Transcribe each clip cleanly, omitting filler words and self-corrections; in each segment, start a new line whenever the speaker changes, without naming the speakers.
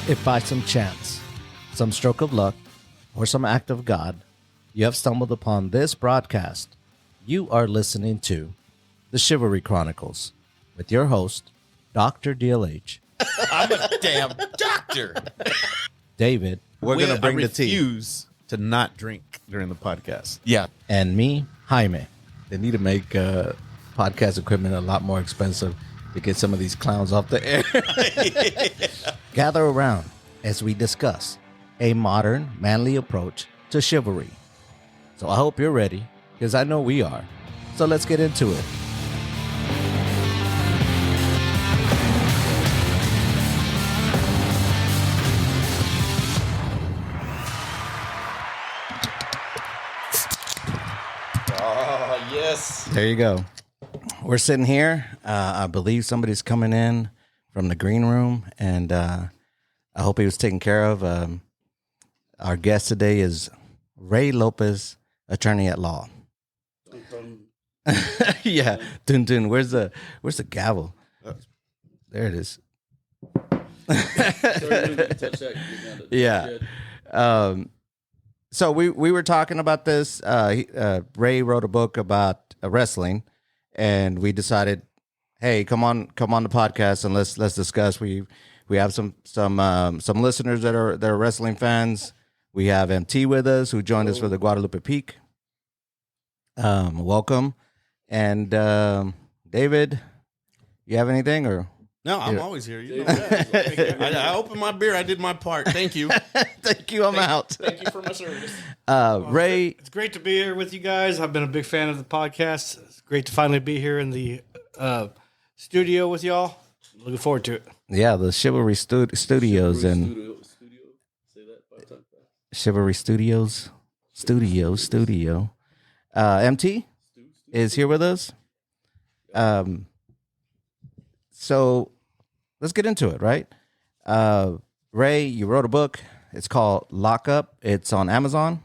If by some chance, some stroke of luck, or some act of God, you have stumbled upon this broadcast, you are listening to The Chivalry Chronicles with your host, Dr. DLH.
I'm a damn doctor.
David.
We're going to bring the tea.
refuse
To not drink during the podcast.
Yeah.
And me, Jaime.
They need to make podcast equipment a lot more expensive to get some of these clowns off the air.
Gather around as we discuss a modern, manly approach to chivalry. So I hope you're ready, because I know we are. So let's get into it.
Oh, yes.
There you go. We're sitting here. I believe somebody's coming in from the green room, and I hope he was taken care of. Our guest today is Ray Lopez, attorney at law. Yeah, dun dun. Where's the gavel? There it is. Yeah. So we were talking about this. Ray wrote a book about wrestling, and we decided, hey, come on the podcast and let's discuss. We have some listeners that are wrestling fans. We have MT with us, who joined us for the Guadalupe Peak. Welcome. And David, you have anything or?
No, I'm always here. You know that. I opened my beer. I did my part. Thank you.
Thank you. I'm out.
Thank you for my service.
Ray,
It's great to be here with you guys. I've been a big fan of the podcast. It's great to finally be here in the studio with y'all. Looking forward to it.
yeah, the Chivalry Studios and Chivalry Studios Studio. MT is here with us. So let's get into it, right? Ray, you wrote a book. It's called Lock Up. It's on Amazon.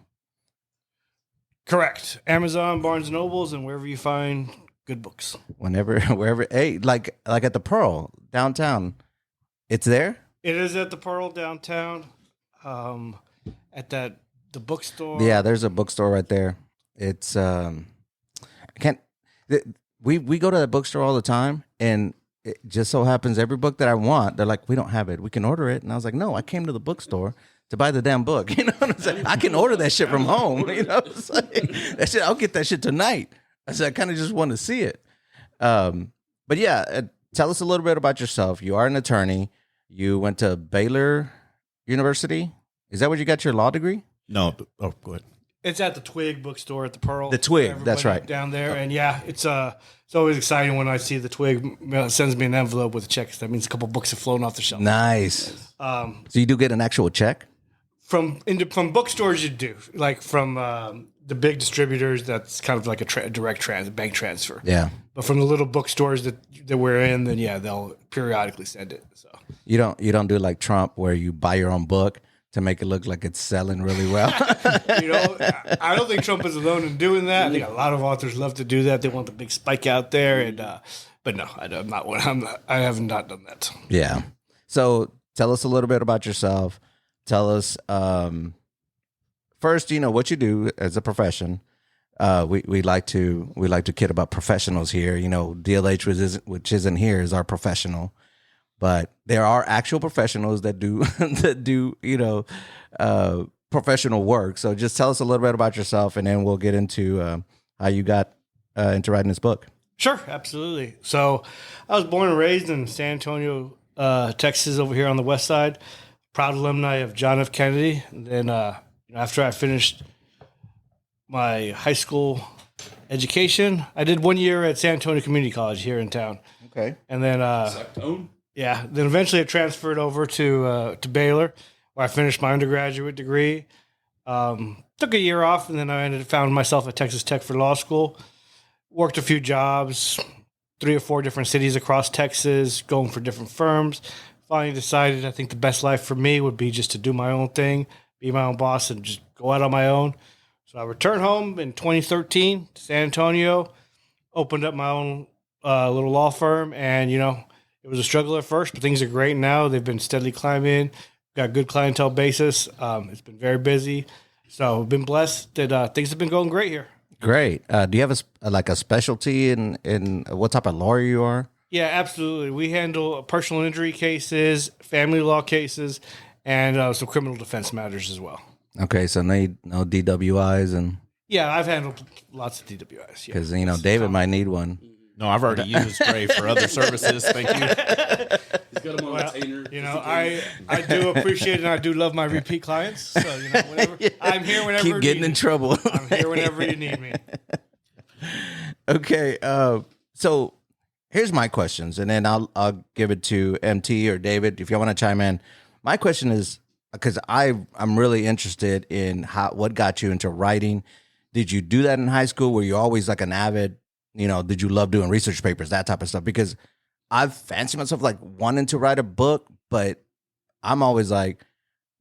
Correct. Amazon, Barnes & Nobles, and wherever you find good books.
Wherever. Hey, like at the Pearl downtown. It's there?
It is at the Pearl downtown, at the bookstore.
Yeah, there's a bookstore right there. It's we go to that bookstore all the time, and it just so happens every book that I want, they're like, we don't have it. We can order it. And I was like, no, I came to the bookstore to buy the damn book. You know what I'm saying? I can order that shit from home. You know what I'm saying? That shit, I'll get that shit tonight. I said, I kind of just want to see it. But yeah, tell us a little bit about yourself. You are an attorney. You went to Baylor University. Is that where you got your law degree?
No. Oh, go ahead.
It's at the Twig bookstore at the Pearl.
The Twig,
Everybody
that's right.
down there, and yeah, it's always exciting when I see the Twig sends me an envelope with a check. That means a couple books have flown off the shelf.
Nice. So you do get an actual check?
From bookstores, you do, like from the big distributors. That's kind of like a direct bank transfer.
Yeah.
But from the little bookstores that we're in, then yeah, they'll periodically send it. So
You don't do like Trump where you buy your own book to make it look like it's selling really well.
I don't think Trump is alone in doing that. I think a lot of authors love to do that. They want the big spike out there, and but no, I'm not one. I have not done that.
Yeah. So tell us a little bit about yourself. Tell us first, what you do as a profession. We like to kid about professionals here. DLH, which isn't here, is our professional. But there are actual professionals that do professional work. So just tell us a little bit about yourself, and then we'll get into how you got into writing this book.
Sure, absolutely. So I was born and raised in San Antonio, Texas, over here on the west side. Proud alumni of John F. Kennedy. And then after I finished my high school education, I did 1 year at San Antonio Community College here in town.
Okay.
And then then eventually I transferred over to Baylor, where I finished my undergraduate degree. Took a year off, and then I found myself at Texas Tech for law school. Worked a few jobs, 3 or 4 different cities across Texas, going for different firms. Finally decided I think the best life for me would be just to do my own thing, be my own boss, and just go out on my own. So I returned home in 2013 to San Antonio, opened up my own little law firm, and, it was a struggle at first, but things are great now. They've been steadily climbing. got good clientele basis. It's been very busy. So I've been blessed that things have been going great here.
Great. Do you have a specialty in what type of lawyer you are?
Yeah, absolutely. We handle personal injury cases, family law cases, and some criminal defense matters as well.
Okay, so no DWIs and
Yeah, I've handled lots of DWIs. Yeah.
because David might need one.
No, I've already used Ray for other services. Thank you.
He's got him on retainer.
I do appreciate it, and I do love my repeat clients. So, whenever I'm here whenever
Keep getting in trouble.
I'm here whenever you need me.
Okay, so here's my questions, and then I'll give it to MT or David if you want to chime in. My question is because I'm really interested in what got you into writing. Did you do that in high school? Were you always like an avid? Did you love doing research papers, that type of stuff? Because I've fancied myself like wanting to write a book, but I'm always like,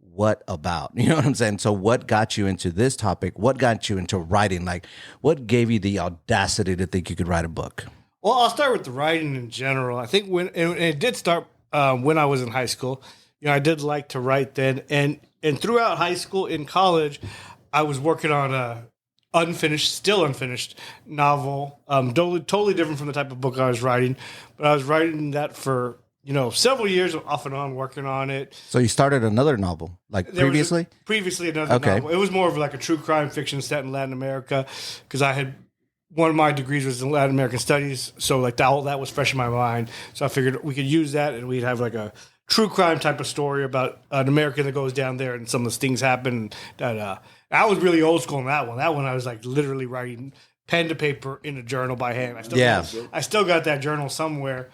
what about? You know what I'm saying? So what got you into this topic? What got you into writing? Like, what gave you the audacity to think you could write a book?
Well, I'll start with the writing in general. I think when it did start when I was in high school, I did like to write then. And throughout high school, in college, I was working on a still unfinished novel, totally different from the type of book I was writing. But I was writing that for, several years off and on working on it.
So you started another novel, like previously?
Previously another novel. It was more of like a true crime fiction set in Latin America because one of my degrees was in Latin American studies. So like that was fresh in my mind. So I figured we could use that and we'd have like a true crime type of story about an American that goes down there and some of the things happen that, I was really old school in that one. That one I was like literally writing pen to paper in a journal by hand. I still got that journal somewhere.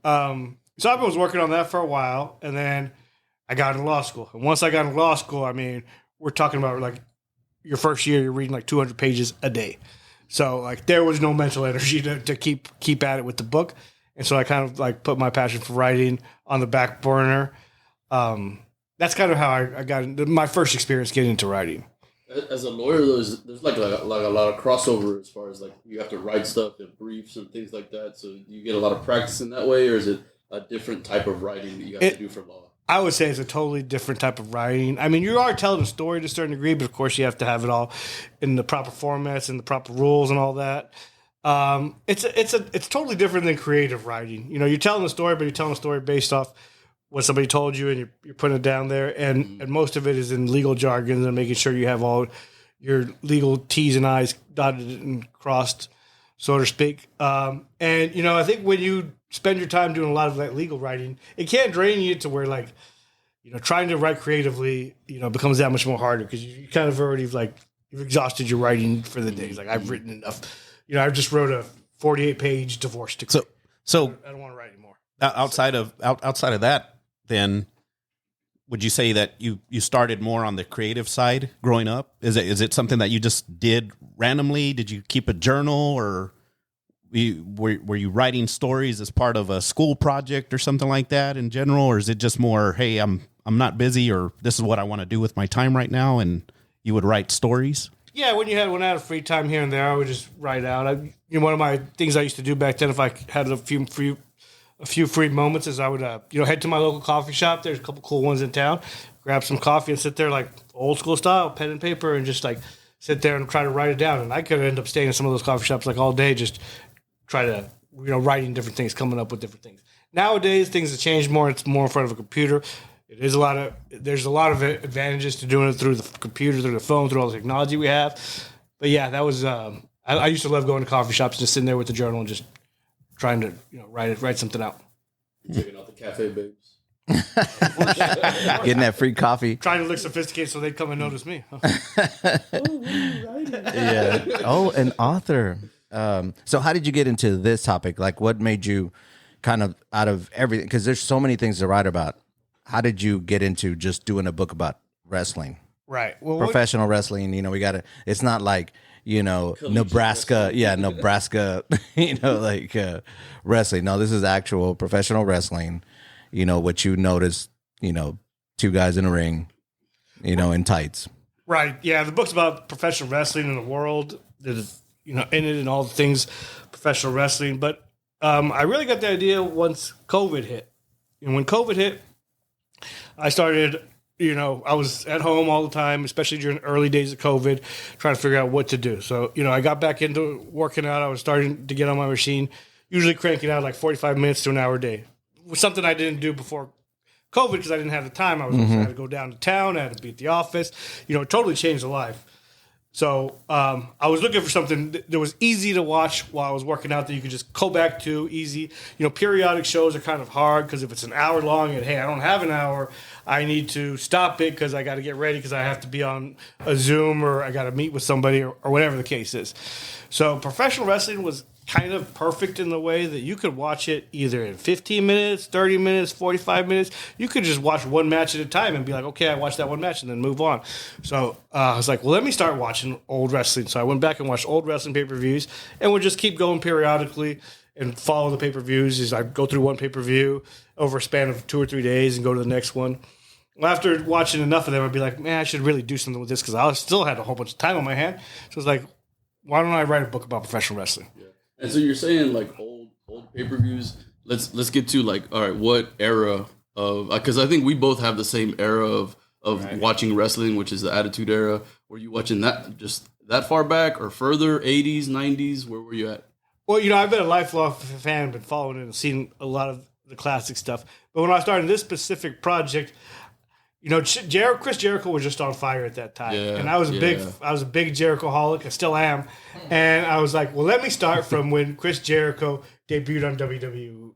So I was working on that for a while, and then I got into law school. And once I got into law school, we're talking about like your first year, you're reading like 200 pages a day. So like there was no mental energy to keep at it with the book. And so I kind of like put my passion for writing on the back burner. That's kind of how I got into my first experience getting into writing.
As a lawyer, there's like a lot of crossover as far as like you have to write stuff in briefs and things like that. So you get a lot of practice in that way, or is it a different type of writing that you have to do for law?
I would say it's a totally different type of writing. You are telling a story to a certain degree, but of course you have to have it all in the proper formats and the proper rules and all that. It's totally different than creative writing. You're telling a story, but you're telling a story based off what somebody told you, and you're putting it down there, and most of it is in legal jargon and making sure you have all your legal T's and I's dotted and crossed, so to speak. I think when you spend your time doing a lot of that legal writing, it can drain you to where like, trying to write creatively, becomes that much more harder because you kind of already like you've exhausted your writing for the day. It's like I've written enough. I just wrote a 48-page divorce decree.
So
I don't want to write anymore.
Outside of that, then would you say that you started more on the creative side growing up? Is it something that you just did randomly? Did you keep a journal, or were you writing stories as part of a school project or something like that in general, or is it just more, hey, I'm not busy, or this is what I want to do with my time right now, and you would write stories? Yeah,
when I had free time here and there, I would just write out. One of my things I used to do back then, if I had a few free moments, is I would head to my local coffee shop. There's a couple cool ones in town. Grab some coffee and sit there like old school style, pen and paper, and just like sit there and try to write it down. And I could end up staying in some of those coffee shops like all day, just try to writing different things, coming up with different things. Nowadays, things have changed more. It's more in front of a computer. There's a lot of advantages to doing it through the computer, through the phone, through all the technology we have. But yeah, that was I used to love going to coffee shops, just sitting there with the journal and just trying to write something out.
Checking out the cafe babes.
Getting that free coffee.
Trying to look sophisticated so they'd come and notice me.
Yeah. Oh, an author. So how did you get into this topic? Like, what made you kind of out of everything? Because there's so many things to write about. How did you get into just doing a book about wrestling?
Right. Well,
professional wrestling, we got to, it's not like, Nebraska. Yeah, Nebraska, wrestling. No, this is actual professional wrestling. What you notice, two guys in a ring, in tights.
Right. Yeah. The book's about professional wrestling in the world that is, in it and all the things professional wrestling. But I really got the idea once COVID hit. And when COVID hit, I started I was at home all the time, especially during the early days of COVID, trying to figure out what to do. So, I got back into working out. I was starting to get on my machine, usually cranking out like 45 minutes to an hour a day. It was something I didn't do before COVID because I didn't have the time. I had to go down to town. I had to be at the office. It totally changed the life. So I was looking for something that was easy to watch while I was working out that you could just go back to easy. Periodic shows are kind of hard because if it's an hour long and, hey, I don't have an hour, I need to stop it because I got to get ready because I have to be on a Zoom or I got to meet with somebody or whatever the case is. So professional wrestling was kind of perfect in the way that you could watch it either in 15 minutes, 30 minutes, 45 minutes. You could just watch one match at a time and be like, okay, I watched that one match and then move on. So I was like, well, let me start watching old wrestling. So I went back and watched old wrestling pay-per-views and would just keep going periodically and follow the pay-per-views as I go through one pay-per-view over a span of 2 or 3 days and go to the next one. Well, after watching enough of them, I'd be like, man, I should really do something with this because I still had a whole bunch of time on my hand. So I was like, why don't I write a book about professional wrestling?
Yeah. And so you're saying like old pay-per-views. Let's get to like, all right, what era of, because I think we both have the same era of watching wrestling, which is the Attitude Era. Were you watching that just that far back or further, 80s, 90s? Where were you at?
Well, I've been a lifelong fan, been following it and seen a lot of the classic stuff. But when I started this specific project, Chris Jericho was just on fire at that time, and I was a big Jericho-holic. I still am, and I was like, well, let me start from when Chris Jericho debuted on WWE.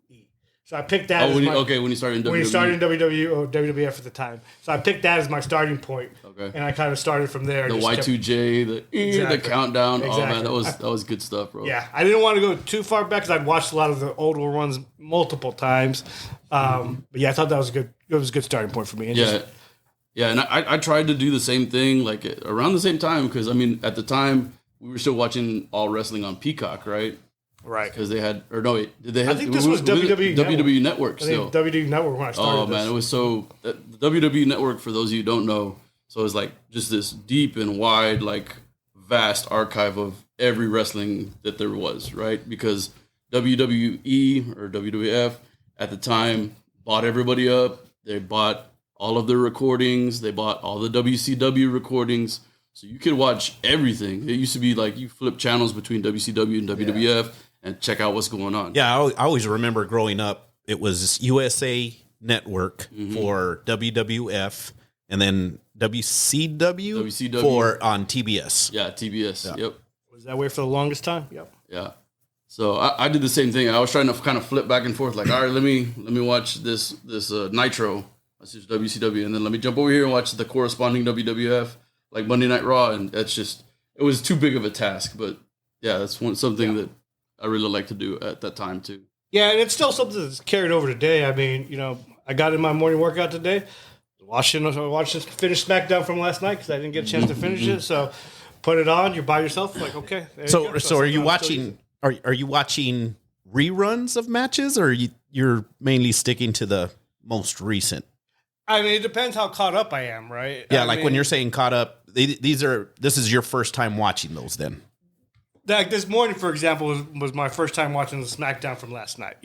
So I picked that.
When he started in WWE.
When he started in WWE or WWF at the time, so I picked that as my starting point. Okay, and I kind of started from there.
The Y2J, the countdown. Exactly. Oh man, that was good stuff, bro.
Yeah, I didn't want to go too far back because I'd watched a lot of the older ones multiple times. But yeah, I thought that was good. It was a good starting point for me.
And I tried to do the same thing like around the same time because at the time we were still watching all wrestling on Peacock, right?
Right.
Because they had, or no, wait, did they have?
I think this was WWE Network.
WWE Network still.
WWE Network when I started.
Oh man, it was so the WWE Network. For those of you who don't know, so it's like just this deep and wide, like vast archive of every wrestling that there was, right? Because WWE or WWF at the time bought everybody up. They bought all of their recordings. They bought all the WCW recordings. So you could watch everything. It used to be like you flip channels between WCW and WWF and check out what's going on.
Yeah, I always remember growing up, it was USA Network for WWF and then WCW for on TBS.
Yeah, TBS. Yep.
Was that way for the longest time? Yep.
Yeah. So I did the same thing. I was trying to kind of flip back and forth. Like, all right, let me watch this Nitro. That's just WCW, and then let me jump over here and watch the corresponding WWF, like Monday Night Raw, and it was too big of a task. But yeah, that's something that I really like to do at that time too.
Yeah, and it's still something that's carried over today. I mean, I got in my morning workout today, watched finish SmackDown from last night because I didn't get a chance to finish it. So put it on. You're by yourself. Like, okay.
So are you watching? Are you watching reruns of matches, or you're mainly sticking to the most recent?
I mean, it depends how caught up I am, right?
Yeah, when you're saying caught up, this is your first time watching those then.
Like this morning, for example, was my first time watching the SmackDown from last night,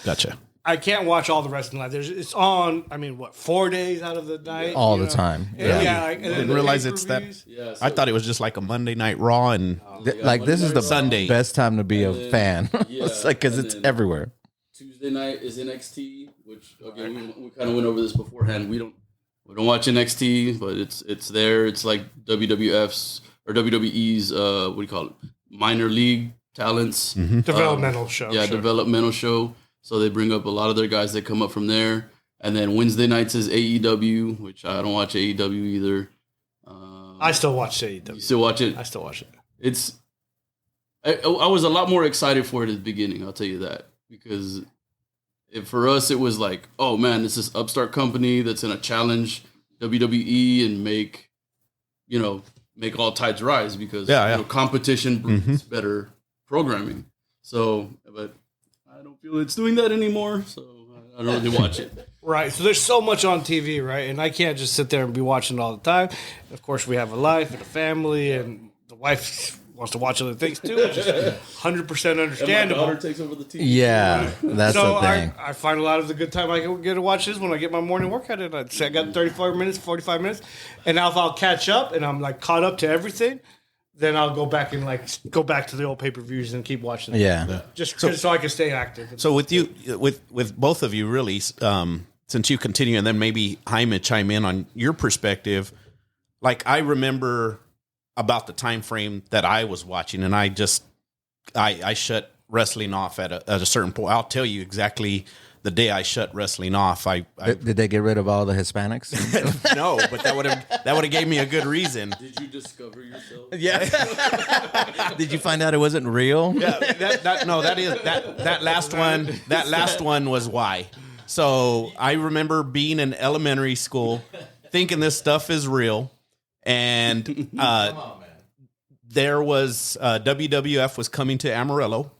Gotcha.
I can't watch all the wrestling live. It's on, 4 days out of the night?
All the time.
Yeah.
I didn't realize it's that. Yeah, so I thought it was just like a Monday Night Raw and
this is the
Sunday
best time to be a fan. It's like because it's everywhere.
Tuesday night is NXT, which again we kind of went over this beforehand. We don't watch NXT, but it's there. It's like WWF's or WWE's what do you call it? Minor league talents
developmental show.
Yeah, sure. Developmental show. So they bring up a lot of their guys that come up from there. And then Wednesday nights is AEW, which I don't watch AEW either.
I still watch AEW.
You still watch it?
I still watch it.
I was a lot more excited for it at the beginning, I'll tell you that. Because for us, it was like, oh man, it's this upstart company that's going to challenge WWE and make all tides rise because competition brings better programming. So, but I don't feel it's doing that anymore, so I don't really watch it.
Right. So there's so much on TV, right? And I can't just sit there and be watching it all the time. Of course, we have a life and a family, and the wife wants to watch other things too, which is 100%
And my
understandable.
daughter takes over the TV.
Yeah, that's
So
the thing.
I find a lot of the good time I can get to watch this when I get my morning workout in. I'd say I got 35 minutes, 45 minutes. And now if I'll catch up and I'm like caught up to everything, then I'll go back and go back to the old pay-per-views and keep watching them.
Yeah.
Just so I can stay active.
So with you, with both of you, really, since you continue, and then maybe Jaime chime in on your perspective. Like I remember about the time frame that I was watching, and I shut wrestling off at a certain point. I'll tell you exactly the day I shut wrestling off.
Did they get rid of all the Hispanics?
No, but that would have gave me a good reason.
Did you discover yourself?
Yeah. Did you find out it wasn't real?
Yeah, that last one was why. So I remember being in elementary school, thinking this stuff is real, and there was WWF was coming to Amarillo.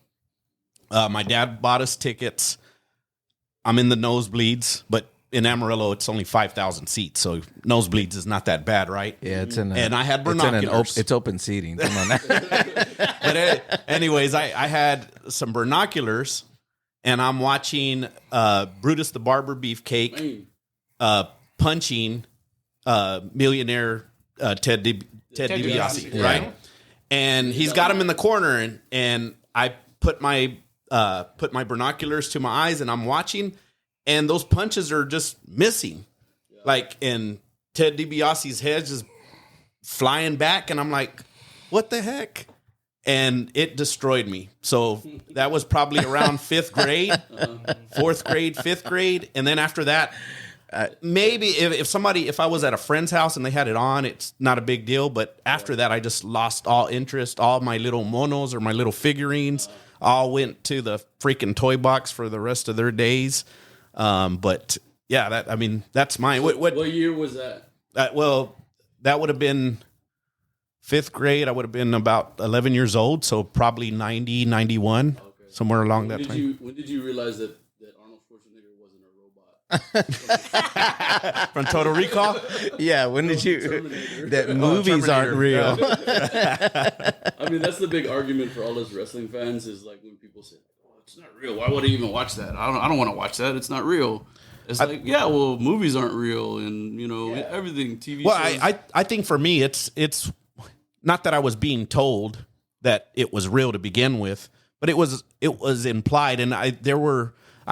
My dad bought us tickets. I'm in the nosebleeds, but in Amarillo it's only 5,000 seats, so nosebleeds is not that bad, right?
Yeah,
and I had binoculars.
It's open seating. Come on.
But anyways, I had some binoculars, and I'm watching Brutus the Barber Beefcake punching millionaire Ted DiBiase, right?
Yeah.
And he's got him in the corner, and I put my binoculars to my eyes, and I'm watching, and those punches are just missing, and Ted DiBiase's head's just flying back, and I'm like, what the heck? And it destroyed me. So that was probably around 5th grade, 4th grade, 5th grade. And then after that, maybe if I was at a friend's house and they had it on, it's not a big deal. But after that, I just lost all interest. All my little monos or my little figurines all went to the freaking toy box for the rest of their days. But yeah, that's mine. What
year was that?
Well, that would have been 5th grade. I would have been about 11 years old, so probably 90, 91, somewhere along that time.
When did you realize that Arnold Schwarzenegger wasn't a robot?
From Total Recall?
Yeah, when did you...
Terminator.
That movies aren't real.
I mean, that's the big argument for all us wrestling fans is like when people say, "Oh, it's not real. Why would I even watch that? I don't want to watch that. It's not real." It's movies aren't real, and everything. TV.
Well,
shows.
I think for me, it's not that I was being told that it was real to begin with, but it was implied, and I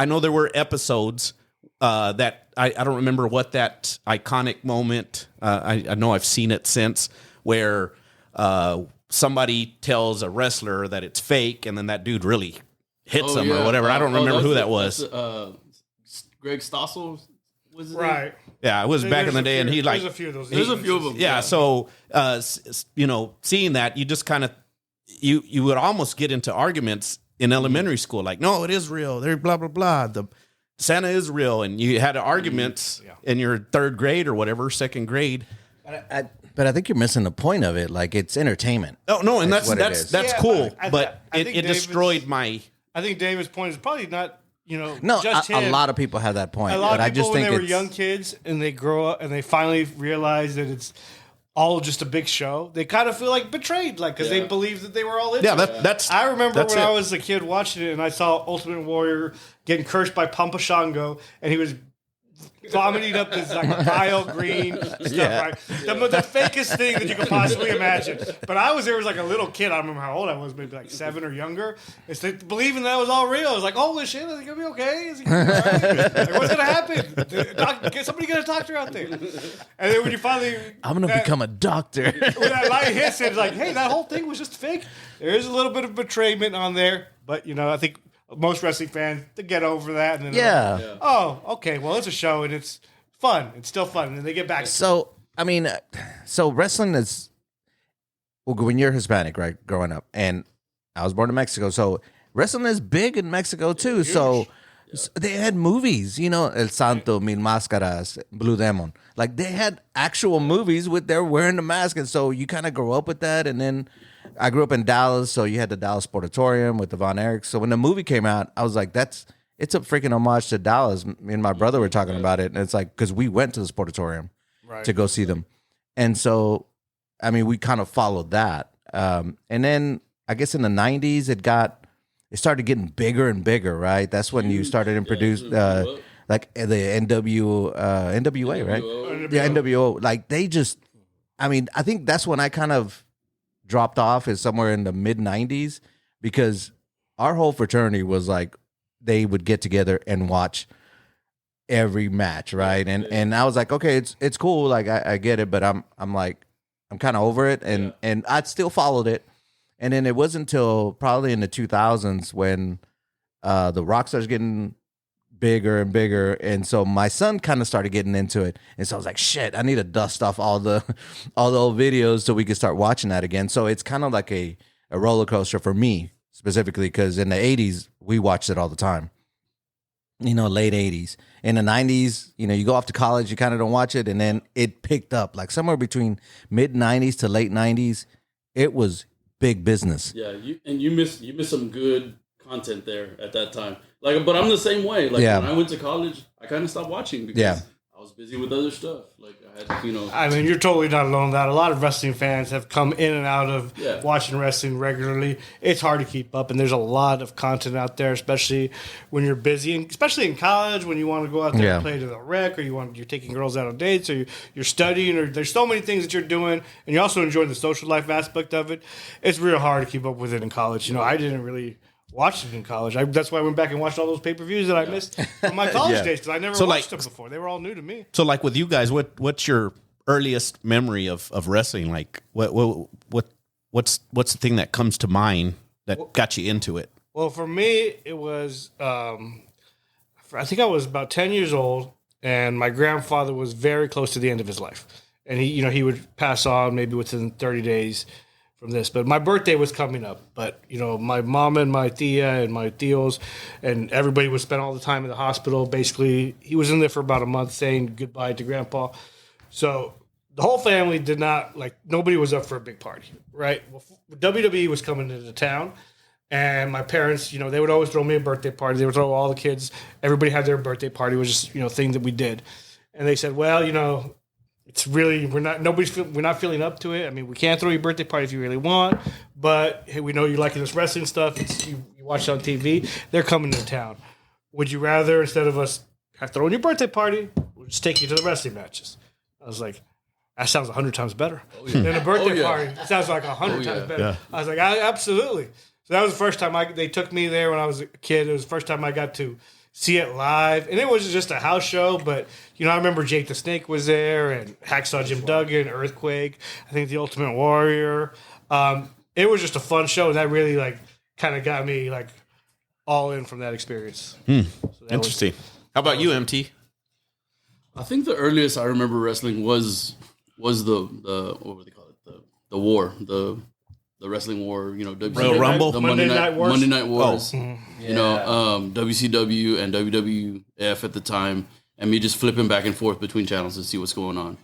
know there were episodes that I don't remember what that iconic moment. I know I've seen it since where somebody tells a wrestler that it's fake, and then that dude really hits him or whatever. I don't remember who that was.
Greg Stossel was it?
Right.
Yeah, it was back in the day, and he
There's a few of those.
There's a few of them.
Yeah, so seeing that, you just kind of you would almost get into arguments in elementary school, like, no, it is real. They're blah blah blah. The Santa is real, and you had arguments in your 3rd grade or whatever, 2nd grade.
But I think you're missing the point of it. Like, it's entertainment.
Oh no, and
what it is.
that's
Yeah,
cool,
I
but
think
it
David's-
destroyed my.
I think David's point is probably not,
No,
just
a
him.
lot of people have that point.
A lot
but
of
I
people
just
when
think
they were
it's
young kids and they grow up and they finally realize that it's all just a big show, they kind of feel like betrayed, like because they believe that they were all in.
Yeah,
it.
that's.
I remember
that's
when
it.
I was a kid watching it and I saw Ultimate Warrior getting cursed by Pampa Shango and he was vomiting up this like bile green stuff, right? The fakest thing that you could possibly imagine. But I was there as like a little kid. I don't remember how old I was, maybe like 7 or younger. It's like, believing that was all real. I was like, holy shit, is he gonna be okay? Is he gonna be all right? Like, what's gonna happen? Somebody get a doctor out there. And then when you finally,
I'm gonna become a doctor.
when that light hits, it's like, hey, that whole thing was just fake. There is a little bit of betrayment on there, but I think most wrestling fans to get over that, and then
Yeah.
oh, okay, well, it's a show and it's fun. It's still fun, and then they get back.
So I mean, so wrestling is when you're Hispanic, right? Growing up, and I was born in Mexico, so wrestling is big in Mexico too. So they had movies, El Santo, Mil Máscaras, Blue Demon. Like they had actual movies with they're wearing the mask, and so you kind of grow up with that. And then I grew up in Dallas, so you had the Dallas Sportatorium with the Von Erichs. So when the movie came out, I was like, it's a freaking homage to Dallas. Me and my brother were talking about it, and it's like because we went to the Sportatorium to go see them, and so I mean we kind of followed that. And then I guess in the 90s, it started getting bigger and bigger, right? That's when you started to introduce like the NWA, right? Yeah, NWO. Like they just, I mean, I think that's when I kind of dropped off is somewhere in the mid 90s because our whole fraternity was like, they would get together and watch every match, right? And I was like, okay, it's cool, like I get it, but I'm kind of over it, and I still followed it, and then it wasn't until probably in the 2000s when the Rock starts getting bigger and bigger, and so my son kind of started getting into it, and so I was like, shit, I need to dust off all the old videos so we could start watching that again. So it's kind of like a roller coaster for me specifically because in the 80s we watched it all the time. Late 80s. In the 90s, you go off to college, you kind of don't watch it, and then it picked up. Like somewhere between mid 90s to late 90s, it was big business.
Yeah, you miss some good content there at that time. Like, but I'm the same way. Like when I went to college, I kind of stopped watching because I was busy with other stuff. Like I had,
I mean, you're totally not alone. That a lot of wrestling fans have come in and out of watching wrestling regularly. It's hard to keep up, and there's a lot of content out there, especially when you're busy, and especially in college when you want to go out there and play to the rec, or you're taking girls out on dates, or you're studying, or there's so many things that you're doing, and you're also enjoying the social life aspect of it. It's real hard to keep up with it in college. I didn't really watched it in college. That's why I went back and watched all those pay-per-views that I missed from my college days because I never watched them before. They were all new to me.
So, like with you guys, what's your earliest memory of wrestling? Like, what's the thing that comes to mind that got you into it?
Well, for me, it was I think I was about 10 years old, and my grandfather was very close to the end of his life, and he would pass on maybe within 30 days. From this, but my birthday was coming up. But my mom and my tia and my tios and everybody would spend all the time in the hospital. Basically, he was in there for about a month saying goodbye to Grandpa. So the whole family did not nobody was up for a big party, right? Well, WWE was coming into town, and my parents, they would always throw me a birthday party. They would throw all the kids. Everybody had their birthday party. It was just a thing that we did, and they said, well, it's really we're not feeling up to it. I mean, we can't throw you a birthday party if you really want, but hey, we know you liking this wrestling stuff. You watch it on TV. They're coming to town. Would you rather, instead of us throwing your birthday party, we'll just take you to the wrestling matches? I was like, that sounds 100 times better than a birthday party. It sounds like 100 times better. Yeah. I was like, absolutely. So that was the first time they took me there when I was a kid. It was the first time I got to see it live, and it was just a house show. But I remember Jake the Snake was there, and Hacksaw Jim Duggan, Earthquake. I think the Ultimate Warrior. It was just a fun show, and that really kind of got me all in from that experience. So that
Interesting. How about you, MT?
I think the earliest I remember wrestling was the what would they call it, the war, the wrestling war,
Royal Rumble,
the
Monday Night Wars.
Monday Night Wars. WCW and WWF at the time, and me just flipping back and forth between channels to see what's going on.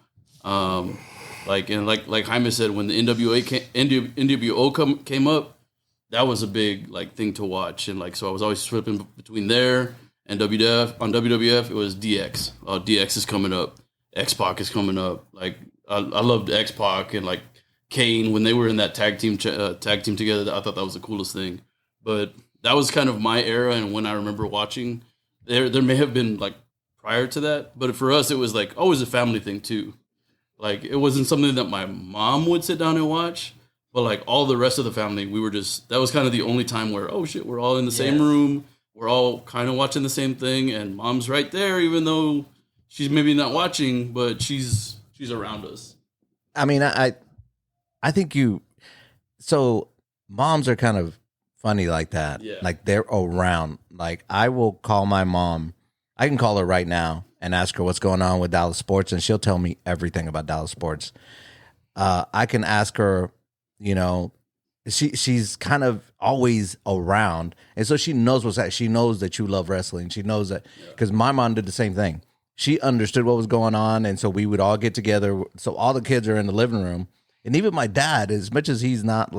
Like Jaime said, when the NWO came up, that was a big thing to watch, and so I was always flipping between there and WWF. On WWF, it was DX. DX is coming up. X-Pac is coming up. I loved X-Pac and Kane, when they were in that tag team together, I thought that was the coolest thing. But that was kind of my era, and when I remember watching, there may have been prior to that, but for us it was always a family thing too. It wasn't something that my mom would sit down and watch, but all the rest of the family, we were that was kind of the only time where, oh shit, we're all in the same room, we're all kind of watching the same thing, and mom's right there, even though she's maybe not watching, but she's around us.
I mean, I think so moms are kind of funny like that. Yeah. They're around. I will call my mom. I can call her right now and ask her what's going on with Dallas sports, and she'll tell me everything about Dallas sports. I can ask her, she's kind of always around. And so she knows what's that. She knows that you love wrestling. She knows that because my mom did the same thing. She understood what was going on. And so we would all get together. So all the kids are in the living room. And even my dad, as much as he's not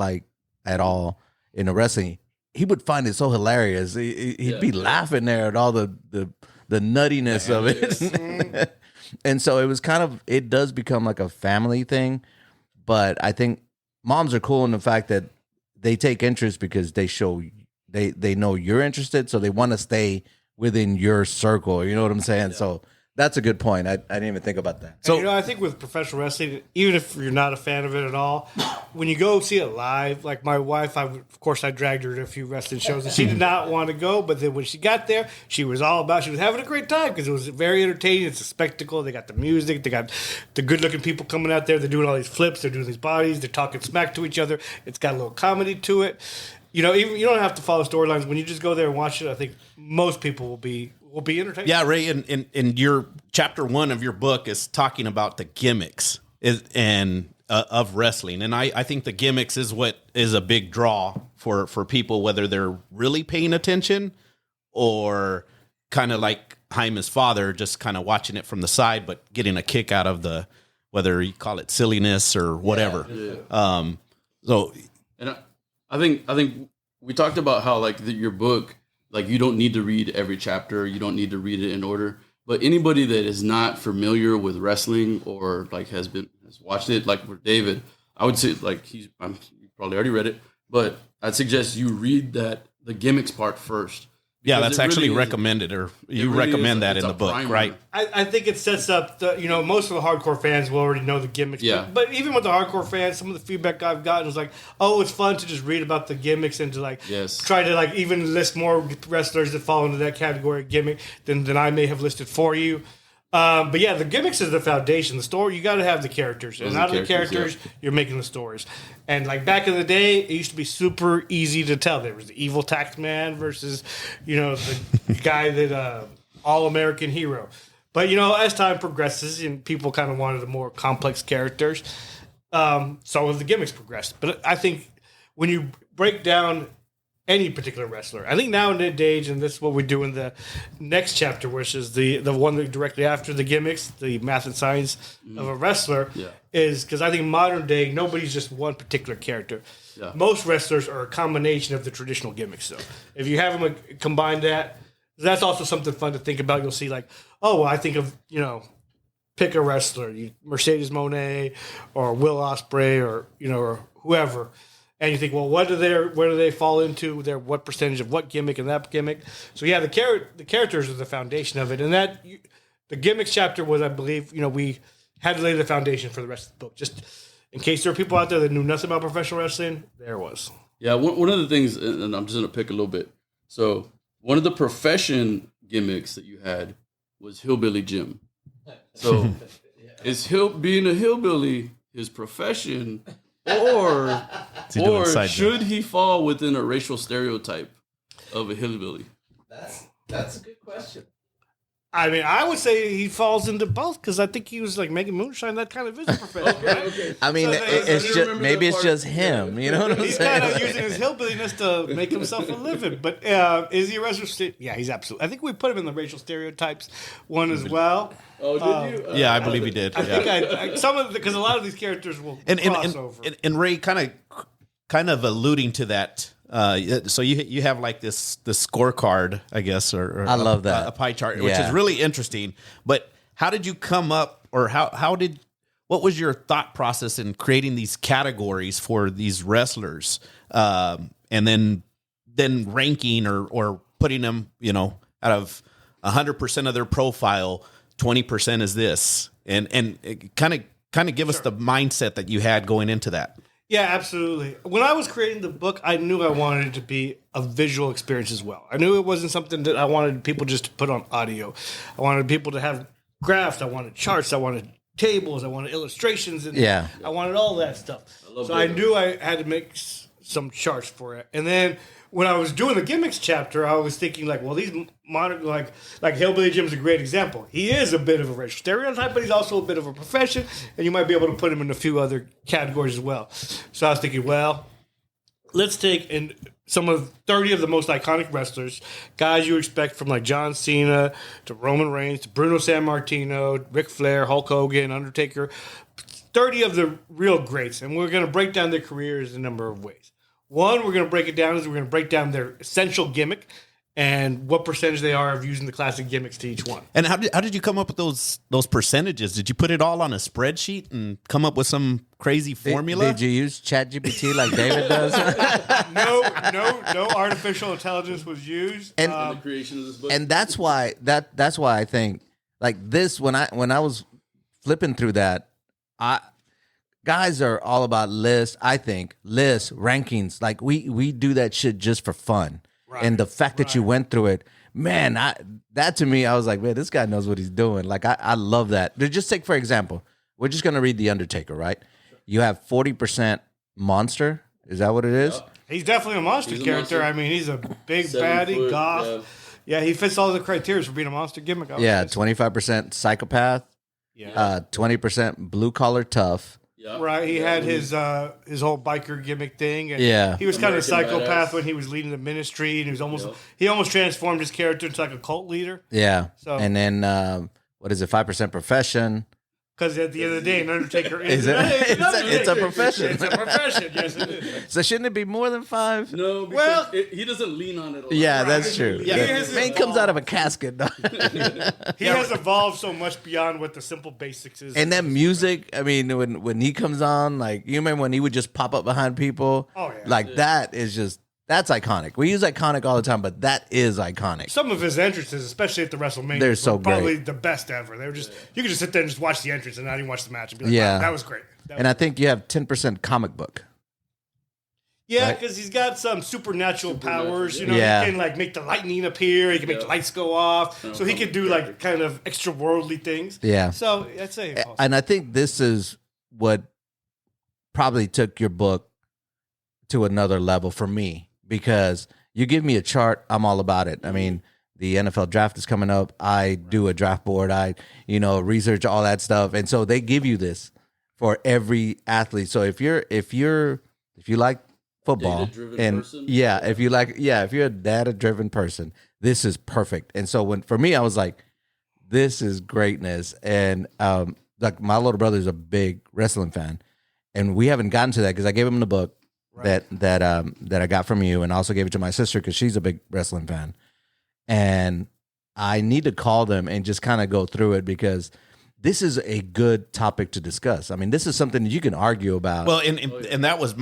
at all into wrestling, he would find it so hilarious. He'd be laughing there at all the nuttiness of it. And so it was it does become a family thing. But I think moms are cool in the fact that they take interest because they know you're interested, so they want to stay within your circle. You know what I'm saying? So that's a good point. I didn't even think about that.
So I think with professional wrestling, even if you're not a fan of it at all, when you go see it live, like my wife, of course I dragged her to a few wrestling shows, and she did not want to go. But then when she got there, she was having a great time because it was very entertaining. It's a spectacle. They got the music. They got the good-looking people coming out there. They're doing all these flips. They're doing these bodies. They're talking smack to each other. It's got a little comedy to it. Even you don't have to follow storylines. When you just go there and watch it, I think most people will be entertained.
Yeah, Ray, in your chapter 1 of your book is talking about the gimmicks of wrestling, and I think the gimmicks is what is a big draw for people, whether they're really paying attention or kind of like Jaime's father, just kind of watching it from the side, but getting a kick out of whether you call it silliness or whatever.
Yeah.
So,
and I think we talked about how like your book. Like, you don't need to read every chapter. You don't need to read it in order. But anybody that is not familiar with wrestling or like has watched it, like for David, I would say like you probably already read it, but I'd suggest you read the gimmicks part first.
yeah,
Because
that's
it
actually
really is-
recommended, or you
really
recommend
is-
that
it's
in
a
the book,
primer.
right?
I think it sets up most of the hardcore fans will already know the gimmicks.
Yeah.
But even with the hardcore fans, some of the feedback I've gotten is like, oh, it's fun to just read about the gimmicks and to like
Yes.
try to like even list more wrestlers that fall into that category of gimmick than I may have listed for you. But yeah, the gimmicks is the foundation. The story, you got to have the characters. And
Those are
out of the
characters,
characters, you're making the stories. And like back in the day, it used to be super easy to tell. There was the evil tax man versus, the guy that all-American hero. But, as time progresses and people kind of wanted the more complex characters, so have the gimmicks progressed. But I think when you break down any particular wrestler, I think nowadays, and this is what we do in the next chapter, which is the one that directly after the gimmicks, the math and science of a wrestler, is because I think modern day, nobody's just one particular character.
Yeah.
Most wrestlers are a combination of the traditional gimmicks. So if you have them combine that, that's also something fun to think about. You'll see like, oh, well, I think of, pick a wrestler, Mercedes Moné or Will Ospreay or whoever. And you think, well, where do they fall into? What percentage of what gimmick and that gimmick? So yeah, the characters are the foundation of it, and the gimmicks chapter was, I believe, we had to lay the foundation for the rest of the book. Just in case there are people out there that knew nothing about professional wrestling, there was.
Yeah, one of the things, and I'm just going to pick a little bit. So one of the profession gimmicks that you had was Hillbilly Jim. So is being a hillbilly his profession, or should he fall within a racial stereotype of a hillbilly?
That's a good question.
I mean, I would say he falls into both because I think he was like making moonshine. That kind of is a profession. Right?
I mean,
So
it's
you
just
remember
maybe
that
it's
part?
just him. You know what I'm
He's kind of
saying?
using his hillbilliness to make himself a living. But is he a racial? Yeah, he's absolutely. I think we put him in the racial stereotypes one as well.
Oh, did you?
Yeah, I believe he did.
I think some of because a lot of these characters will cross over.
And Ray kind of alluding to that. So you have like this scorecard, I guess, or
I love that.
a pie chart, which
Yeah.
is really interesting. But how did you come up, or what was your thought process in creating these categories for these wrestlers, and then ranking or putting them, out of 100% of their profile, 20% is this, and kind of give us the mindset that you had going into that.
Yeah, absolutely. When I was creating the book, I knew I wanted it to be a visual experience as well. I knew it wasn't something that I wanted people just to put on audio. I wanted people to have graphs. I wanted charts. I wanted tables. I wanted illustrations. And
Yeah.
I wanted all that stuff. So I knew I had to make some charts for it. And then when I was doing the gimmicks chapter, I was thinking like, well, these modern, like Hillbilly Jim's a great example. He is a bit of a racial stereotype, but he's also a bit of a profession, and you might be able to put him in a few other categories as well. So I was thinking, well, let's take in some of 30 of the most iconic wrestlers, guys you expect from like John Cena to Roman Reigns to Bruno Sammartino, Ric Flair, Hulk Hogan, Undertaker, 30 of the real greats, and we're going to break down their careers in a number of ways. One, we're going to break it down we're going to break down their essential gimmick, and what percentage they are of using the classic gimmicks to each one.
And how did you come up with those percentages? Did you put it all on a spreadsheet and come up with some crazy formula?
Did you use ChatGPT like David does?
No artificial intelligence was used.
And
in the creation of this book.
and that's why I think like this when I was flipping through that, guys are all about lists. I think lists, rankings. Like we do that shit just for fun. Right. And the fact that you went through it, man, that to me, I was like, man, this guy knows what he's doing. Like I love that. Just take for example, we're just gonna read The Undertaker, right? You have 40% monster. Is that what it is?
He's definitely a monster character. I mean, he's a big baddie, goth. Yeah, he fits all the criteria for being a monster gimmick.
Yeah, 25% psychopath.
Yeah,
20% blue collar tough.
Yeah.
Right, he had his whole biker gimmick thing, and he was kind of a
American
psychopath
badass.
when he was leading the ministry, and he almost transformed his character into like a cult leader.
Yeah,
So-
and then what is it? 5% profession.
Because at the end of the day, an Undertaker
Is it? It's a profession.
It's a profession. Yes, it is.
So shouldn't it be more than 5?
No, because
Well-
he doesn't lean on it a lot.
Yeah, that's true.
Yeah,
The
he has
man comes out of a casket, though.
He has evolved so much beyond what the simple basics is.
And that music, I mean, when he comes on, like you remember when he would just pop up behind people?
Oh, yeah.
Like that is just that's iconic. We use iconic all the time, but that is iconic.
Some of his entrances, especially at the WrestleMania,
They're so
were probably
great.
the best ever. They were just you could just sit there and just watch the entrance and not even watch the match and be like,
Yeah.
wow, that was great.
And I think you have 10% comic book.
Yeah,
Right.
because he's got some supernatural powers. You know,
Yeah.
he can like make the lightning appear. He can make the lights go off. So he can do like kind of extra worldly things.
Yeah.
So I'd say, awesome.
And I think this is what probably took your book to another level for me because you give me a chart, I'm all about it. I mean, the NFL draft is coming up. I do a draft board. I, research all that stuff. And so they give you this for every athlete. So if you like football
Data-driven
and
person?
if you're a data-driven person, this is perfect. And so for me, I was like, this is greatness. And like my little brother is a big wrestling fan, and we haven't gotten to that because I gave him the book that I got from you, and also gave it to my sister because she's a big wrestling fan. And I need to call them and just kind of go through it because this is a good topic to discuss. I mean, this is something that you can argue about.
Well, and that was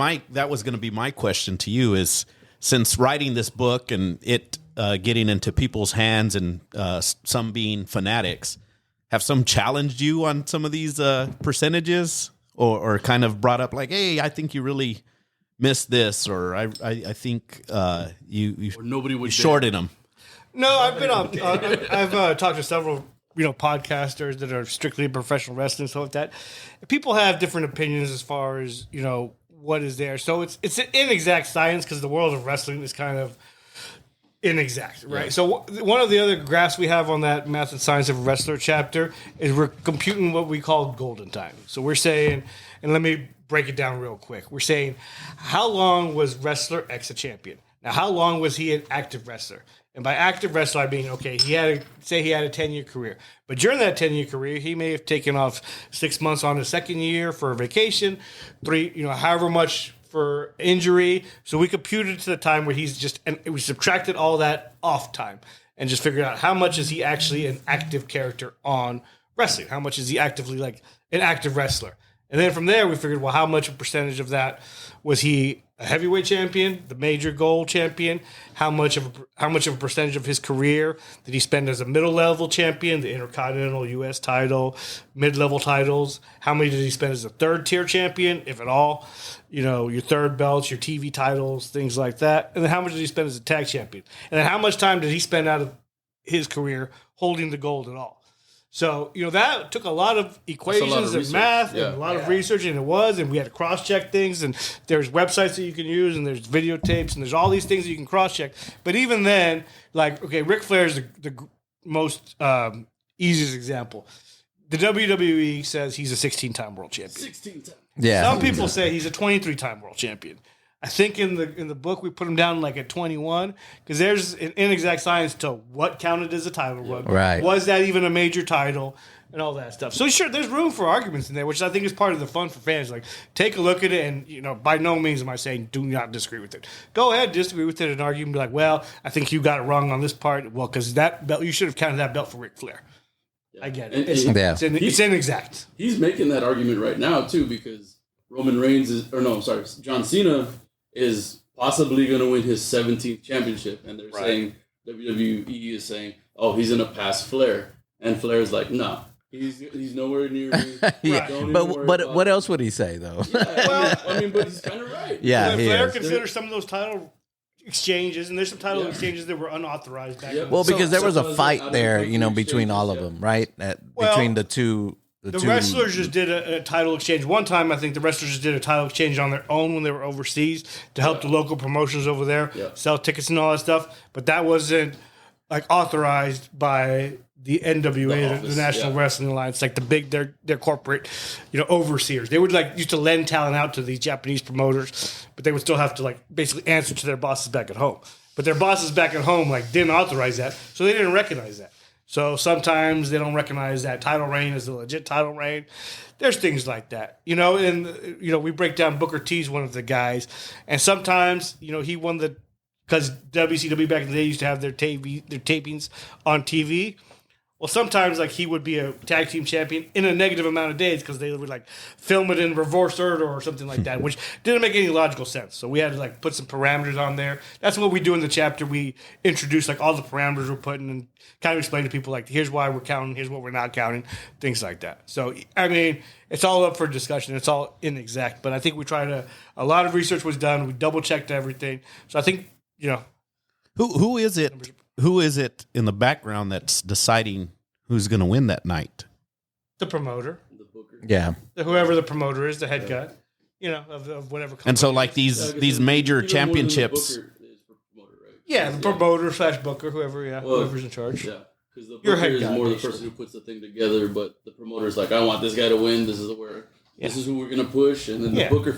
going to be my question to you is since writing this book and it getting into people's hands and some being fanatics, have some challenged you on some of these percentages or kind of brought up like, hey, I think you really missed this, or I think you
Or nobody would
shorted them.
No, I've been on. I've talked to several, podcasters that are strictly professional wrestling, stuff like that. People have different opinions as far as what is there. So it's an inexact science because the world of wrestling is kind of inexact, right? Yeah. So one of the other graphs we have on that Math and Science of a Wrestler chapter is we're computing what we call golden time. So we're saying, and let me break it down real quick. We're saying, how long was wrestler X a champion? Now, how long was he an active wrestler? And by active wrestler, I mean, okay, he had a 10-year career. But during that 10-year career, he may have taken off 6 months on his second year for a vacation, 3, however much for injury. So we computed to the time where we subtracted all that off time and just figured out how much is he actually an active character on wrestling? How much is he actively like an active wrestler? And then from there, we figured, well, how much a percentage of that was he a heavyweight champion, the major gold champion? How much of a percentage of his career did he spend as a middle level champion, the Intercontinental U.S. title, mid level titles? How many did he spend as a third tier champion, if at all? Your third belts, your TV titles, things like that. And then how much did he spend as a tag champion? And then how much time did he spend out of his career holding the gold at all? So, that took a lot of equations and math and a lot of research, and we had to cross-check things, and there's websites that you can use, and there's videotapes, and there's all these things that you can cross-check. But even then, like, okay, Ric Flair is the most easiest example. The WWE says he's a 16-time world champion.
16 times.
yeah.
Some people say he's a 23-time world champion. I think in the book we put him down like at 21 because there's an inexact science to what counted as a title run.
Right.
Was that even a major title? and all that stuff. So sure, there's room for arguments in there, which I think is part of the fun for fans. Like, take a look at it, and by no means am I saying do not disagree with it. Go ahead, disagree with it, and argue and be like, well, I think you got it wrong on this part. Well, because that belt, you should have counted that belt for Ric Flair. Yeah. I get it. It's inexact.
He's making that argument right now too, because Roman Reigns John Cena is possibly going to win his 17th championship, and they're saying WWE is saying, oh, he's going to pass Flair, and Flair's like, no. He's nowhere near me.
Yeah, but what else would he say though?
Yeah, but he's kind of right.
Yeah,
Flair considers some of those title exchanges, and there's some title exchanges that were unauthorized back then.
Well, because there was a fight there, between all of them, right? Between the two.
The wrestlers just did a title exchange. One time, I think the wrestlers just did a title exchange on their own when they were overseas to help the local promotions over there sell tickets and all that stuff. But that wasn't authorized by the NWA, the National Wrestling Alliance, like their corporate, overseers. They would used to lend talent out to these Japanese promoters, but they would still have to basically answer to their bosses back at home. But their bosses back at home didn't authorize that, so they didn't recognize that. So sometimes they don't recognize that title reign as a legit title reign. There's things like that, and we break down Booker T's one of the guys, and sometimes he won because WCW back in the day used to have their tapings on TV. Well, sometimes he would be a tag team champion in a negative amount of days because they would film it in reverse order or something like that, which didn't make any logical sense. So we had to put some parameters on there. That's what we do in the chapter. We introduce all the parameters we're putting and kind of explain to people here's why we're counting, here's what we're not counting, things like that. So I mean, it's all up for discussion. It's all inexact, but I think a lot of research was done. We double checked everything. So I think
who is it? Who is it in the background that's deciding who's going to win that night?
The promoter.
The booker.
Yeah.
Whoever the promoter is, the head guy, of whatever company.
And so these major championships.
The promoter / booker, whoever's in charge.
Yeah. Because the booker is more the person who puts the thing together, but the promoter's like, I want this guy to win. This is who we're going to push. And then the booker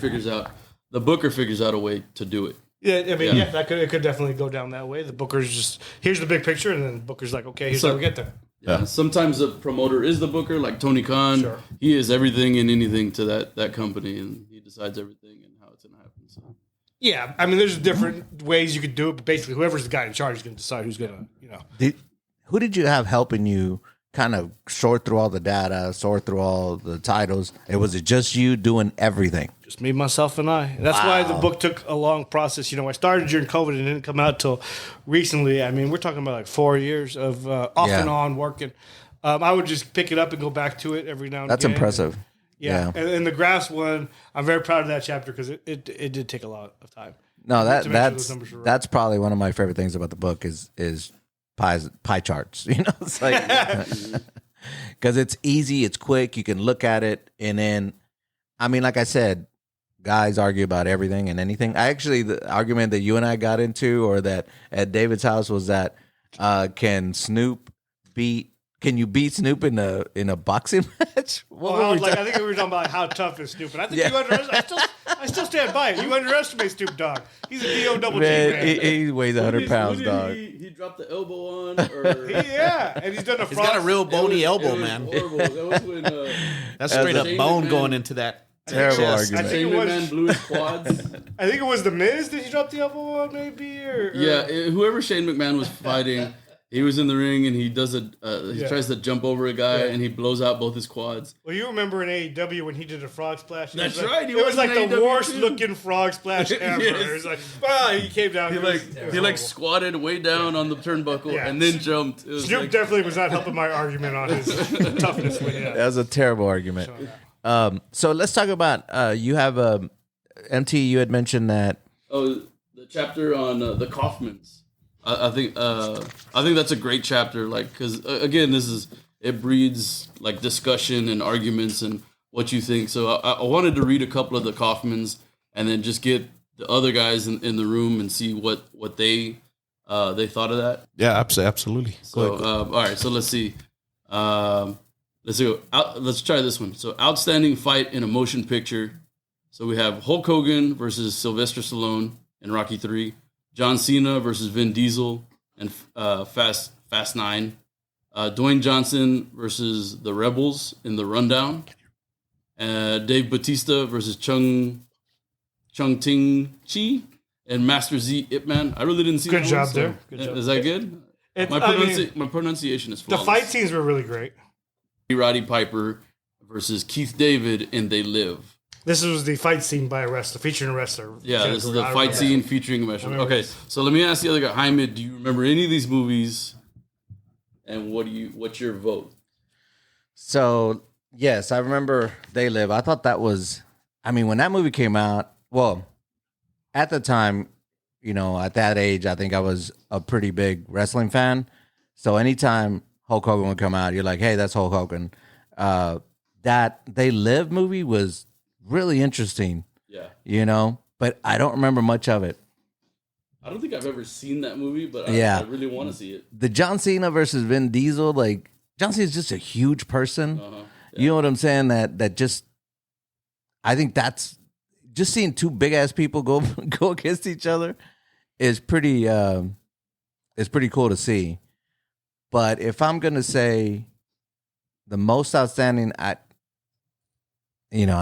figures out a way to do it.
Yeah, I mean, it could definitely go down that way. The booker's just, here's the big picture, and then the booker's like, okay, here's how we get there.
Yeah. Sometimes the promoter is the booker, like Tony Khan.
Sure.
He is everything and anything to that company, and he decides everything and how it's going to happen. So.
Yeah, I mean, there's different ways you could do it, but basically, whoever's the guy in charge is going to decide who's going to,
Who did you have helping you kind of sort through all the data, sort through all the titles? Was it just you doing everything?
Just me, myself, and I. And that's why the book took a long process. I started during COVID and it didn't come out till recently. I mean, we're talking about 4 years of off and on working. I would just pick it up and go back to it every now and
That's
again.
impressive.
Yeah. And the graphs one, I'm very proud of that chapter because it did take a lot of time.
No, that's probably one of my favorite things about the book is pie charts. It's because it's easy, it's quick, you can look at it, and then, I mean, like I said, guys argue about everything and anything. The argument that you and I got into, or that at David's house, was that can you beat Snoop in a boxing match?
I think we were talking about how tough is Snoop, and I think you underestimate. I still stand by it. You underestimate Snoop Dogg. He's a D.O. double G man.
He weighs 100 pounds, dog.
He dropped the elbow on,
and he's done a.
He's got a real bony elbow, man.
Horrible. That was when
that's straight up bone going into that.
Terrible argument.
Shane McMahon blew his quads.
I think it was The Miz. Did he drop the elbow on, maybe?
Whoever Shane McMahon was fighting, he was in the ring and he does he tries to jump over a guy and he blows out both his quads.
Well, you remember in AEW when he did a frog splash?
That's right.
It was the worst looking frog splash ever. It was he came down.
He squatted way down on the turnbuckle and then jumped.
Snoop definitely was not helping my argument on his toughness.
That was a terrible argument. So let's talk about you have MT. You had mentioned that.
Oh, the chapter on the Kaufmans. I think that's a great chapter. Because again, it breeds discussion and arguments and what you think. So I wanted to read a couple of the Kaufmans and then just get the other guys in the room and see what they thought of that.
Yeah, absolutely.
So all right, so let's see. Let's go. Let's try this one. So, outstanding fight in a motion picture. So we have Hulk Hogan versus Sylvester Stallone in Rocky III. John Cena versus Vin Diesel in Fast 9. Dwayne Johnson versus the Rebels in the Rundown. Dave Bautista versus Chung Ting Chi and Master Z Ip Man. I really didn't see
Good
that
job
one,
there. Good job.
Is that good? My pronunciation is
The
flawless.
fight scenes were really great.
Roddy Piper versus Keith David in They Live.
This was the fight scene by a wrestler, featuring a wrestler.
Yeah, this is the
I
fight
remember.
scene featuring a wrestler.
remember
Okay,
this.
so let me ask the other guy, Jaime, do you remember any of these movies? And what's your vote?
So yes, I remember They Live. I thought that was, I mean, when that movie came out, well, at the time, you know, at that age, I think I was a pretty big wrestling fan. So anytime Hulk Hogan would come out, you're like, hey, that's Hulk Hogan. That They Live movie was really interesting,
Yeah.
you know, but I don't remember much of it.
I don't think I've ever seen that movie, but
Yeah.
I really want to see it.
The John Cena versus Vin Diesel, like John Cena is just a huge person.
Uh-huh.
You know what I'm saying? That just, I think that's just seeing two big ass people go against each other is pretty cool to see. But if I'm gonna say the most outstanding, I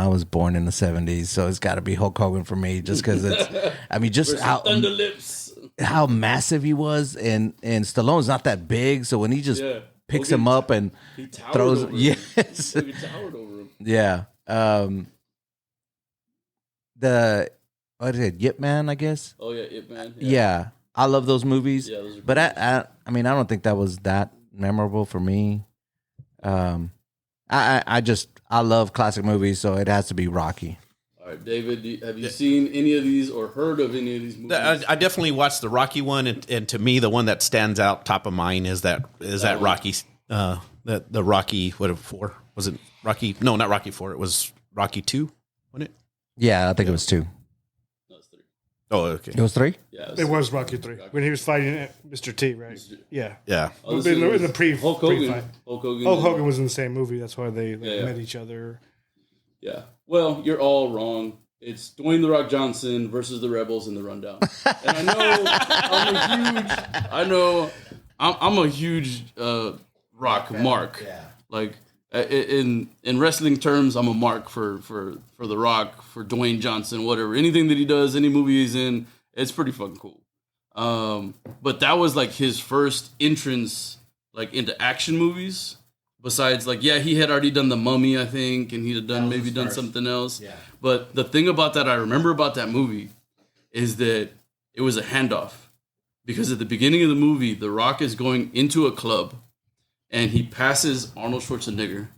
was born in the '70s, so it's got to be Hulk Hogan for me, just because it's. I mean, just
Versus
how
Thunderlips.
how massive he was, and Stallone's not that big, so when he just
Yeah.
picks
Hogan
him up and
He towered
throws,
over him.
yes,
Hogan towered over him.
yeah. What is it, Yip Man? I guess.
Oh yeah, Ip Man.
Yeah, I love those movies.
Yeah, those are
But I mean, I don't think that was that memorable for me. I love classic movies, so it has to be Rocky.
All right, David, have you seen any of these or heard of any of these movies?
I definitely watched the Rocky one, and to me, the one that stands out top of mind is that Rocky, the Rocky, what, 4? Was it Rocky? No, not Rocky 4. It was Rocky 2, wasn't it?
Yeah, I think it was 2.
No, it's 3.
Oh, okay.
It was 3.
Yeah,
It was Rocky 3 when he was fighting Mr. T, right? Yeah.
Yeah.
Oh, this
In the
is Hulk Hogan.
pre-fight.
Hulk Hogan.
Hulk Hogan was in the same movie. That's why they
Yeah.
met each other.
Yeah. Well, you're all wrong. It's Dwayne The Rock Johnson versus the Rebels in the Rundown. And I'm a huge Rock mark. Yeah. Like in wrestling terms, I'm a mark for The Rock, for Dwayne Johnson, whatever. Anything that he does, any movie he's in, it's pretty fucking cool. But that was like his first entrance like into action movies. Besides, like, yeah, he had already done The Mummy, I think, and he'd have done something else. Yeah. But the thing about that I remember about that movie is that it was a handoff. Because at the beginning of the movie, The Rock is going into a club and he passes Arnold Schwarzenegger.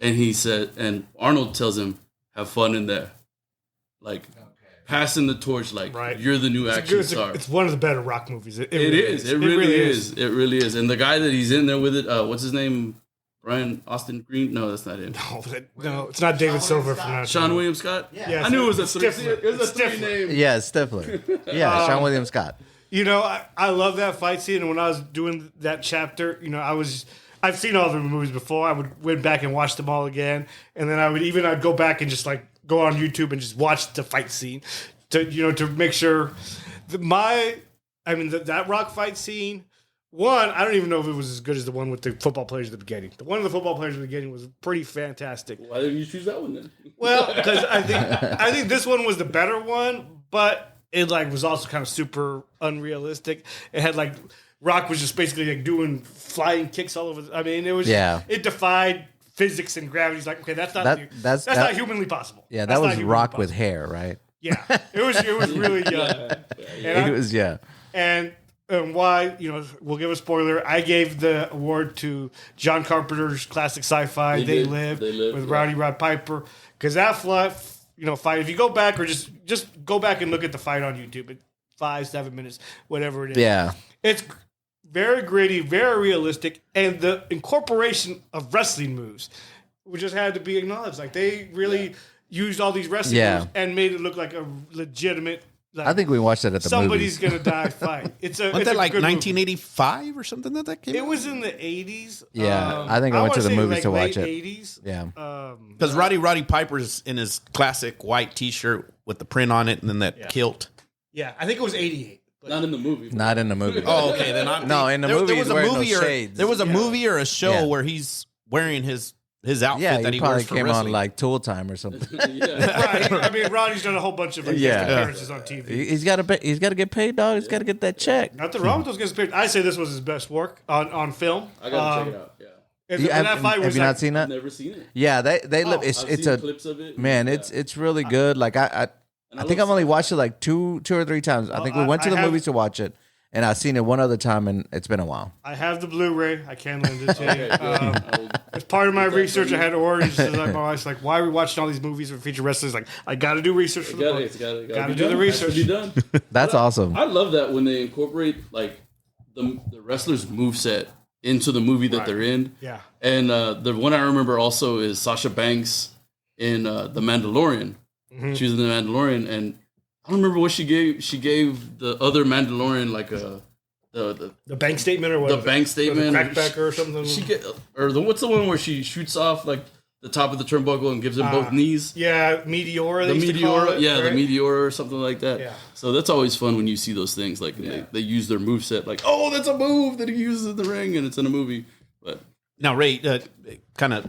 And Arnold tells him, have fun in there. Like, passing the torch, like,
Right.
you're the new action star.
It's one of the better Rock movies. It
It
really
is. It really is. It really is. And the guy that he's in there with it, what's his name? Brian Austin Green? No, that's not him.
No, it's not David Silver from that.
Sean William Scott?
Yeah,
I knew it was a three.
Stifler.
It was a
It's
three
Stifler.
name.
Yeah, Stifler. Yeah, Sean William Scott.
You know, I love that fight scene, and when I was doing that chapter, you know, I've seen all the movies before. I went back and watch them all again, and then I'd go back and just like go on YouTube and just watch the fight scene to make sure that Rock fight scene. One, I don't even know if it was as good as the one with the football players at the beginning. The one of the football players at the beginning was pretty fantastic.
Why didn't you choose that one then?
Well, because I think this one was the better one, but it like was also kind of super unrealistic. It had like Rock was just basically like doing flying kicks all over. I mean, it defied physics and gravity. It's like, okay, that's not humanly possible.
Yeah,
That's
that
not
was
humanly
Rock
possible.
with hair, right?
Yeah, it was really
It was, yeah.
and why, we'll give a spoiler. I gave the award to John Carpenter's classic sci-fi They Live with Rowdy Rod Piper, because that fight. If you go back or just go back and look at the fight on YouTube, it's 5-7 minutes, whatever it is.
Yeah.
It's very gritty, very realistic, and the incorporation of wrestling moves, which just had to be acknowledged. Like they really used all these wrestling moves and made it look like a legitimate. Like,
I think we watched it at the
somebody's
movies.
gonna die fight.
Wasn't that like 1985 or something that came out?
It was in the 80s.
Yeah, I think I went to the
wanna say,
movies to watch
late
it.
80s.
Yeah.
Because Roddy Piper's in his classic white T-shirt with the print on it, and then that kilt.
Yeah, I think it was 88.
Not in the movie.
Not in the movie.
Oh, okay. Then I'm
No, in the
there,
movie
there was
he's
a
wearing
movie
those
or
shades.
there was a movie or a show
Yeah.
where he's wearing his outfit
Yeah,
that
he
he
probably
wears for
came
wrestling.
on like Tool Time or something.
Yeah.
Right. I mean, Roddy's done a whole bunch of
Yeah.
guest appearances on TV.
He's got to get paid, dog. He's got to get that check.
Nothing wrong with those guest appearances. I say this was his best work on film.
I gotta check it out. Yeah.
And
You-
that
have
fight
have
was
you
like-
not seen
I've
that?
never seen it.
Yeah, they live. It's
I've seen
a
clips of it.
man.
Yeah.
It's really good. Like I think I've only watched it like two or three times. I think we went to the movies to watch it, and I've seen it one other time, and it's been a while.
I have the Blu-ray. I can lend it to
Okay,
you.
good. I will-
As part of my
Is that
research,
for
I
you?
had to order. Like my wife's like, "Why are we watching all these movies with feature wrestlers?" Like, I got to do research for the book.
Gotta
be
do the
done.
research. Be done.
That's awesome.
I love that when they incorporate like the wrestler's moveset into the movie that they're in.
Yeah.
And the one I remember also is Sasha Banks in The Mandalorian. She was in The Mandalorian, and I don't remember what she gave. She gave the other Mandalorian like
The bank statement or what?
the bank statement,
crackbacker or something.
She get or the what's the one where she shoots off like the top of the turnbuckle and gives him both knees.
Yeah, Meteora.
The
they used to call
Meteora,
it,
yeah,
right?
the Meteora or something like that.
Yeah.
So that's always fun when you see those things. Like they use their moveset, like, oh, that's a move that he uses in the ring, and it's in a movie. But
Now, Ray, kind of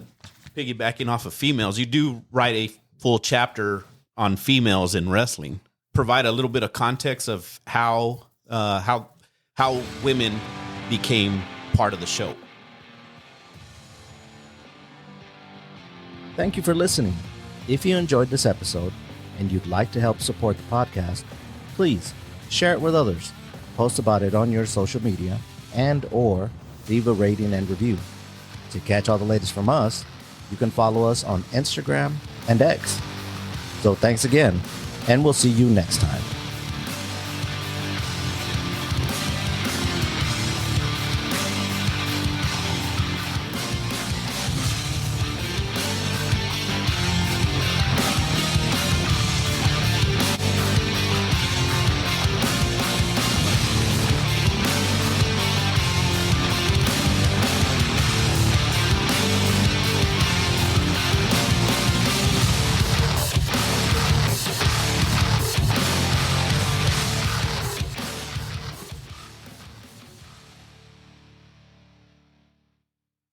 piggybacking off of females, you do write a full chapter on females in wrestling. Provide a little bit of context of how women became part of the show.
Thank you for listening. If you enjoyed this episode and you'd like to help support the podcast, please share it with others, post about it on your social media, and or leave a rating and review. To catch all the latest from us, you can follow us on Instagram and X. So thanks again, and we'll see you next time.